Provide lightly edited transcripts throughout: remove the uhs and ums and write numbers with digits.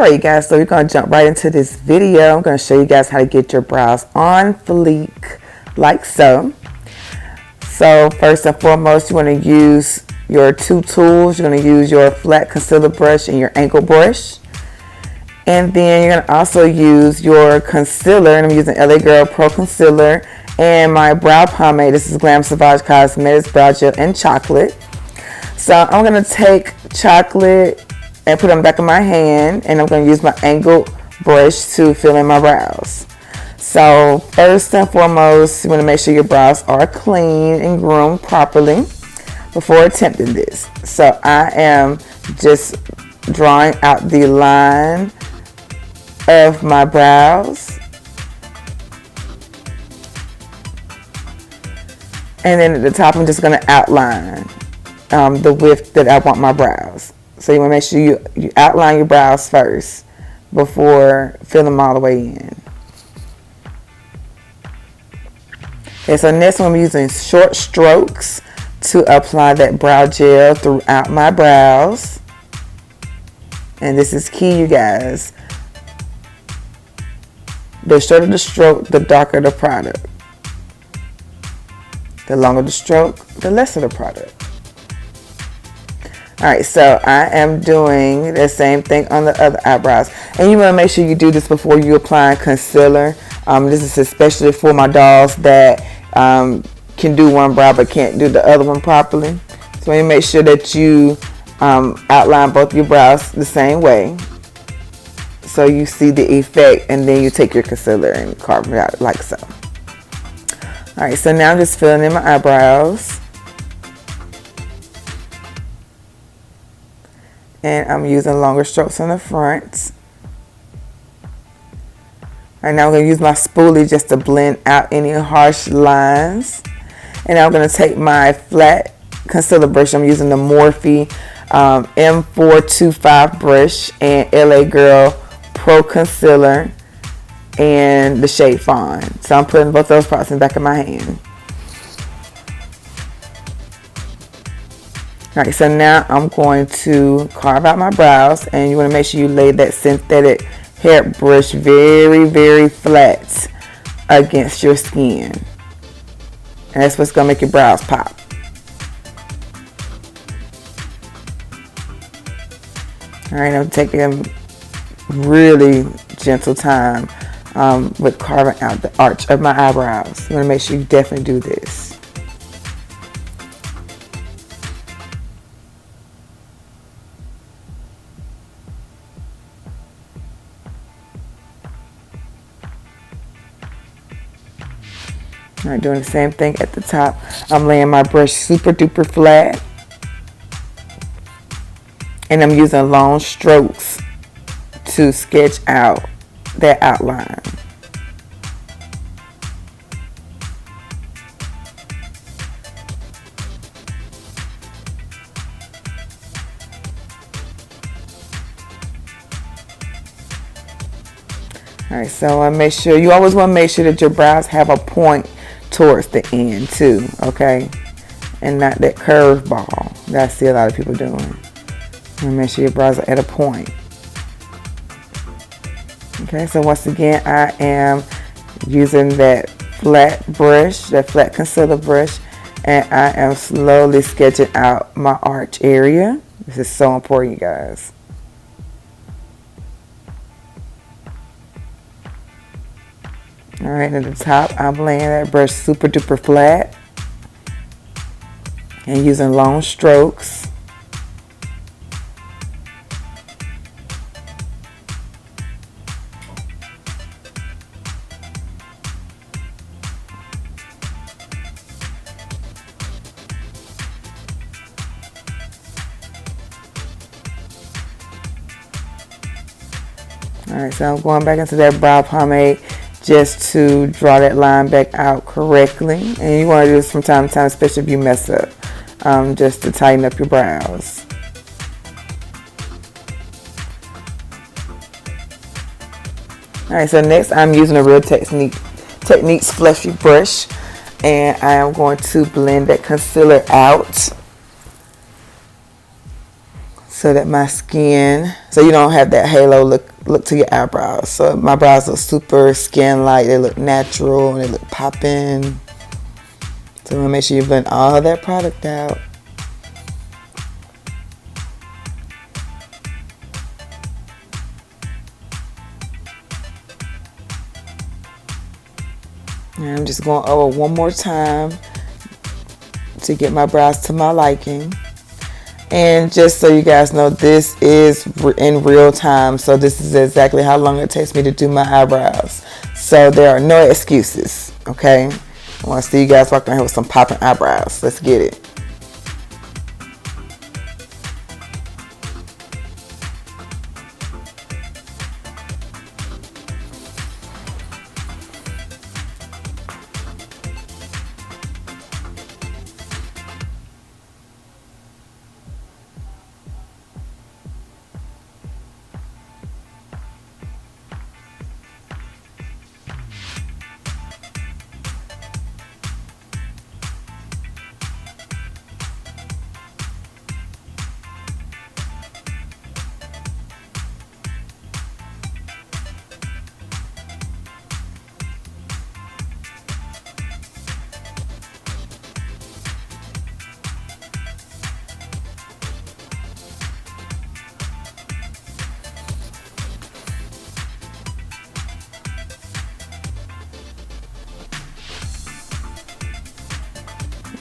Alright guys, so we're going to jump right into this video. I'm going to show you guys how to get your brows on fleek like so. So first and foremost, you want to use your two tools. You're going to use your flat concealer brush and your angle brush. And then you're going to also use your concealer, and I'm using LA Girl Pro Concealer, and my brow pomade. This is Glam Sauvage Cosmetics Brow Gel in Chocolate. So I'm going to take chocolate and put it on the back of my hand, and I'm going to use my angled brush to fill in my brows. So first and foremost, you want to make sure your brows are clean and groomed properly before attempting this. So I am just drawing out the line of my brows, and then at the top I'm just going to outline the width that I want my brows. So you want to make sure you outline your brows first before filling them all the way in. Okay, so next one I'm using short strokes to apply that brow gel throughout my brows. And this is key, you guys. The shorter the stroke, the darker the product. The longer the stroke, the lesser the product. Alright, so I am doing the same thing on the other eyebrows. And you want to make sure you do this before you apply concealer. This is especially for my dolls that can do one brow but can't do the other one properly. So you make sure that you outline both your brows the same way, so you see the effect, and then you take your concealer and carve it out like so. Alright, so now I'm just filling in my eyebrows. And I'm using longer strokes on the front. Alright, now I'm going to use my spoolie just to blend out any harsh lines. And now I'm going to take my flat concealer brush. I'm using the Morphe M425 brush and LA Girl Pro Concealer and the shade Fawn. So I'm putting both those products in the back of my hand. Alright, so now I'm going to carve out my brows, and you want to make sure you lay that synthetic hair brush very, very flat against your skin. And that's what's going to make your brows pop. Alright, I'm taking really gentle time with carving out the arch of my eyebrows. You want to make sure you definitely do this. Alright, doing the same thing at the top. I'm laying my brush super duper flat, and I'm using long strokes to sketch out that outline. Alright, so make sure you always want to make sure that your brows have a point towards the end too, okay, and not that curved ball that I see a lot of people doing. And make sure your brows are at a point. Okay, so once again, I am using that flat brush, that flat concealer brush, and I am slowly sketching out my arch area. This is so important, you guys. Alright, at the top, I'm laying that brush super duper flat and using long strokes. Alright, so I'm going back into that brow pomade just to draw that line back out correctly. And you want to do this from time to time, especially if you mess up, just to tighten up your brows. Alright, so next I'm using a Real Techniques fleshy brush, and I am going to blend that concealer out so that my skin, so you don't have that halo look look to your eyebrows. So my brows look super skin-like, they look natural, and they look popping. So I'm gonna make sure you blend all of that product out. And I'm just going over one more time to get my brows to my liking. And just so you guys know, this is in real time. So this is exactly how long it takes me to do my eyebrows. So there are no excuses, okay? I want to see you guys walking here with some popping eyebrows. Let's get it.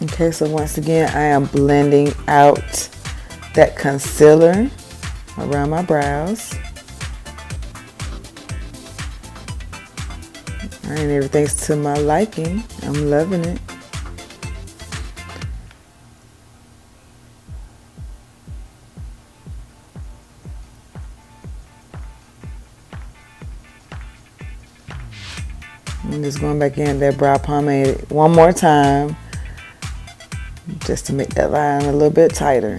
Okay, so once again, I am blending out that concealer around my brows. All right, and everything's to my liking. I'm loving it. I'm just going back in that brow pomade one more time, just to make that line a little bit tighter.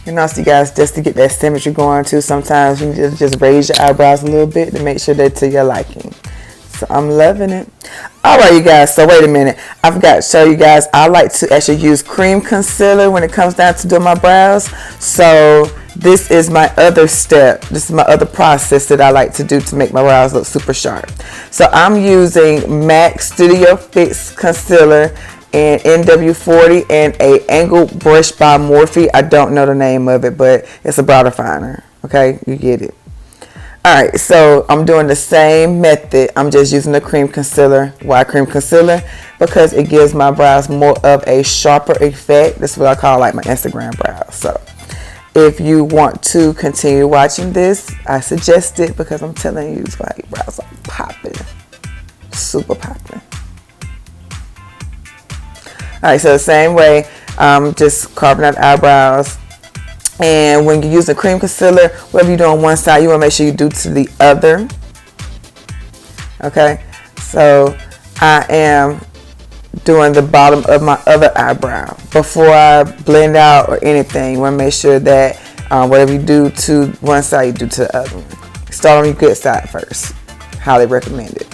And also, you guys, just to get that symmetry going too, sometimes you need to just raise your eyebrows a little bit to make sure they're to your liking. So I'm loving it. All right, you guys, so wait a minute. I forgot to show you guys, I like to actually use cream concealer when it comes down to doing my brows. So this is my other step. This is my other process that I like to do to make my brows look super sharp. So I'm using MAC Studio Fix Concealer and NW40 and a angle brush by Morphe. I don't know the name of it, but it's a brow definer. Okay, you get it. Alright, so I'm doing the same method. I'm just using the cream concealer. Why cream concealer? Because it gives my brows more of a sharper effect. This is what I call like my Instagram brows. So if you want to continue watching this, I suggest it, because I'm telling you, it's like your brows are popping. Super popping. Alright, so the same way, just carving out eyebrows. And when you're using cream concealer, whatever you do on one side, you want to make sure you do to the other. Okay, so I am doing the bottom of my other eyebrow before I blend out or anything. You want to make sure that whatever you do to one side, you do to the other one. Start on your good side first. Highly recommend it.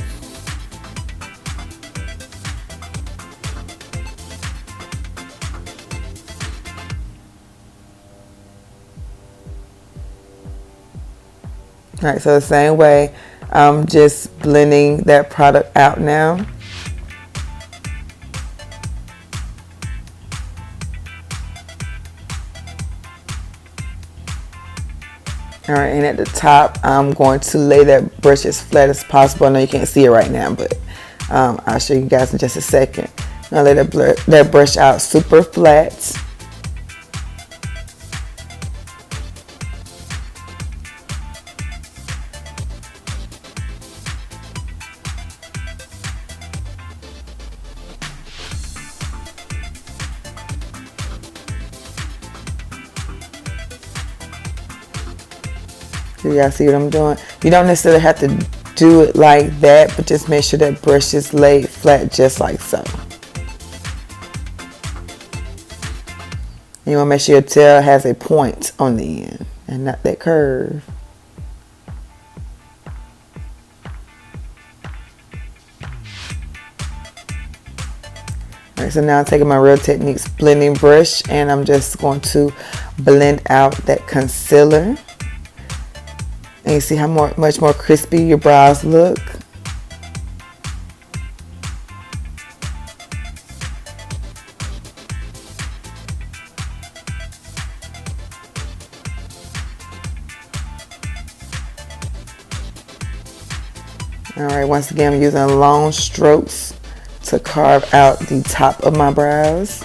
Alright, so the same way, I'm just blending that product out now. Alright, and at the top, I'm going to lay that brush as flat as possible. I know you can't see it right now, but I'll show you guys in just a second. I'm going to lay that brush out super flat. You guys see what I'm doing? You don't necessarily have to do it like that, but just make sure that brush is laid flat just like so. You want to make sure your tail has a point on the end and not that curve. Alright, so now I'm taking my Real Techniques blending brush and I'm just going to blend out that concealer. And you see how much more crispy your brows look. Alright, once again I'm using long strokes to carve out the top of my brows.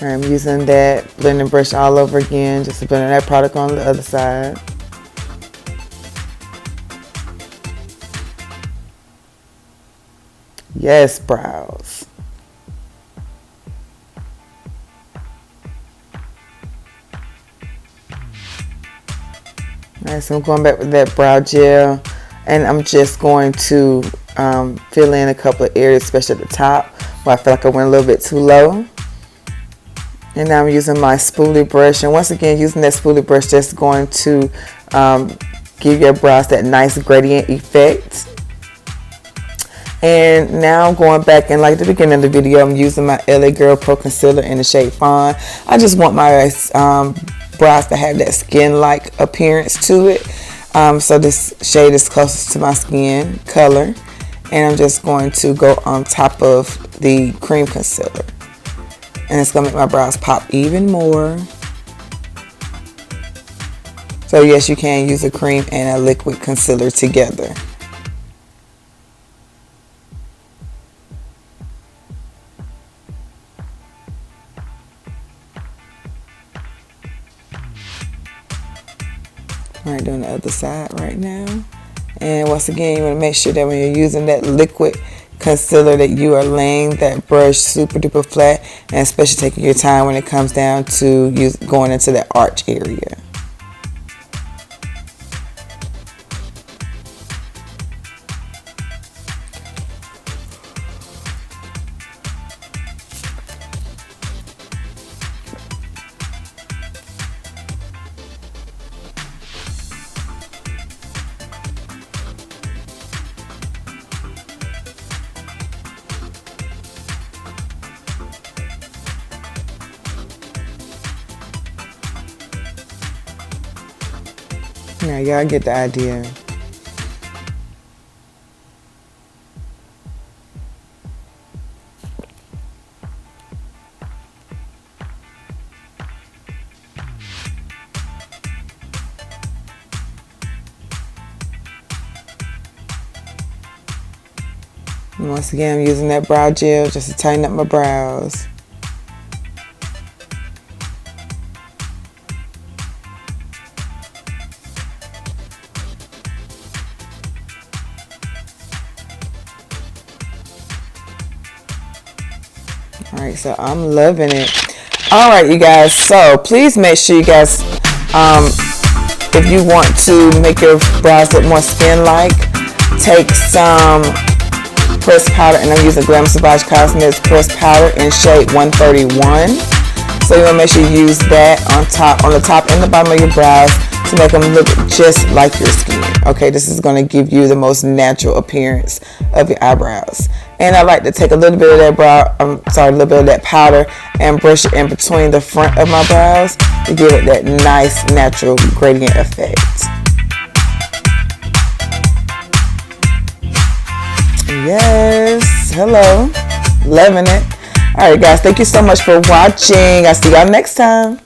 I'm using that blending brush all over again, just blending that product on the other side. Yes, brows. Alright, so I'm going back with that brow gel and I'm just going to fill in a couple of areas, especially at the top where I feel like I went a little bit too low. And now I'm using my spoolie brush, and once again using that spoolie brush just going to give your brows that nice gradient effect. And now I'm going back, and like the beginning of the video, I'm using my LA Girl Pro Concealer in the shade Fawn. I just want my brows to have that skin-like appearance to it. So this shade is closest to my skin color, and I'm just going to go on top of the cream concealer. And it's going to make my brows pop even more. So yes, you can use a cream and a liquid concealer together. Alright, doing the other side right now. And once again, you want to make sure that when you're using that liquid concealer that you are laying that brush super duper flat, and especially taking your time when it comes down to going into that arch area. Now y'all get the idea. And once again, I'm using that brow gel just to tighten up my brows. Alright, so I'm loving it. Alright, you guys, so please make sure you guys, if you want to make your brows look more skin-like, take some pressed powder, and I'm using Glam Sauvage Cosmetics pressed powder in shade 131. So you want to make sure you use that on the top and the bottom of your brows to make them look just like your skin. Okay, this is going to give you the most natural appearance of your eyebrows. And I like to take a little bit of that a little bit of that powder and brush it in between the front of my brows to give it that nice natural gradient effect. Yes, hello, loving it. All right, guys, thank you so much for watching. I'll see y'all next time.